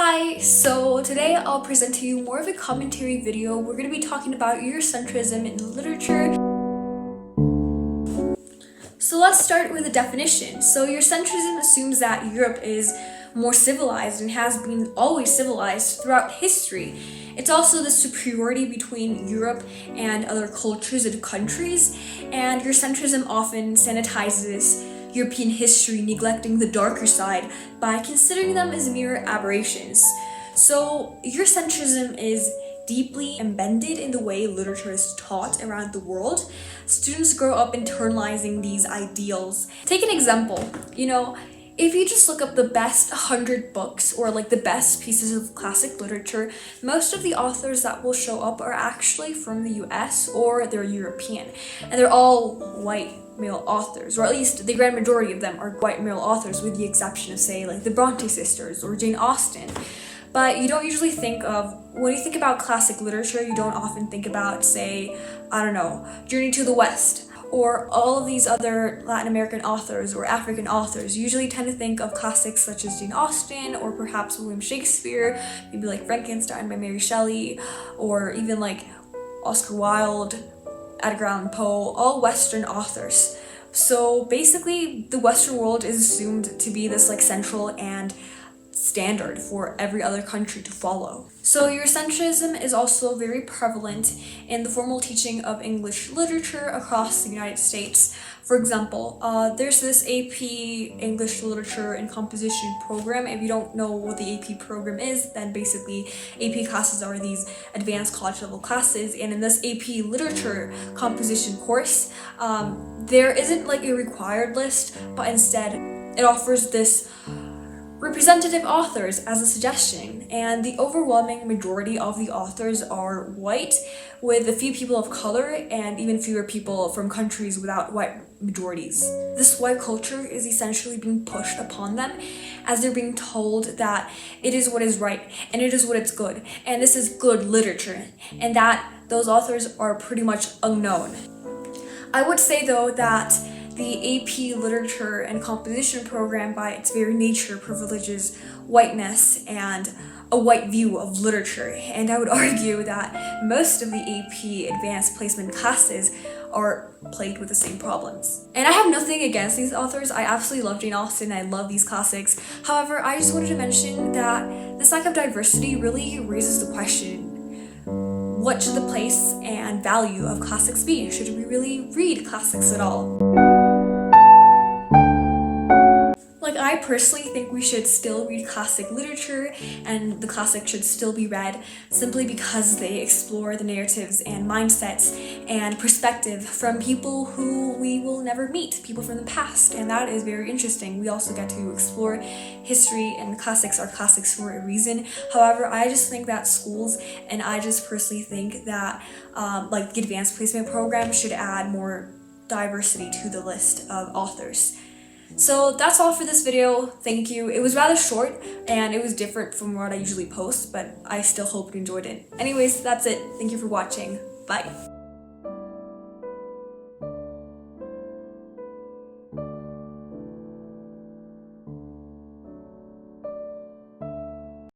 Hi! So today I'll present to you more of a commentary video. We're going to be talking about Eurocentrism in literature. So let's start with a definition. So Eurocentrism assumes that Europe is more civilized and has been always civilized throughout history. It's also the superiority between Europe and other cultures and countries, and Eurocentrism often sanitizes European history, neglecting the darker side by considering them as mere aberrations. So Eurocentrism is deeply embedded in the way literature is taught around the world. Students grow up internalizing these ideals. Take an example, if you just look up the best 100 books or like the best pieces of classic literature, most of the authors that will show up are actually from the US or they're European, and they're all white male authors, or at least the grand majority of them are white male authors, with the exception of, say, like the Bronte sisters or Jane Austen. But you don't usually think of, when you think about classic literature, you don't often think about, say, Journey to the West, or all of these other Latin American authors or African authors. You usually tend to think of classics such as Jane Austen, or perhaps William Shakespeare, maybe like Frankenstein by Mary Shelley, or even like Oscar Wilde, Edgar Allan Poe, all Western authors. So basically, the Western world is assumed to be this like central and standard for every other country to follow. So Eurocentrism is also very prevalent in the formal teaching of English literature across the United States. For example, there's this AP English Literature and Composition program. If you don't know what the AP program is, then basically AP classes are these advanced college level classes, and in this AP Literature Composition course, there isn't like a required list, but instead it offers this representative authors as a suggestion, and the overwhelming majority of the authors are white, with a few people of color and even fewer people from countries without white majorities. This white culture is essentially being pushed upon them as they're being told that it is what is right and it is what is good, and this is good literature, and that those authors are pretty much unknown. I would say though that the AP Literature and Composition program, by its very nature, privileges whiteness and a white view of literature, and I would argue that most of the AP Advanced Placement classes are plagued with the same problems. And I have nothing against these authors. I absolutely love Jane Austen. I love these classics. However, I just wanted to mention that this lack of diversity really raises the question: what should the place and value of classics be? Should we really read classics at all? I personally think we should still read classic literature, and the classics should still be read simply because they explore the narratives and mindsets and perspective from people who we will never meet, people from the past, and that is very interesting. We also get to explore history, and classics are classics for a reason. However, I just think that schools, and I just personally think that the advanced placement program should add more diversity to the list of authors. So that's all for this video. Thank you. It was rather short and it was different from what I usually post, but I still hope you enjoyed it. Anyways, that's it. Thank you for watching. Bye.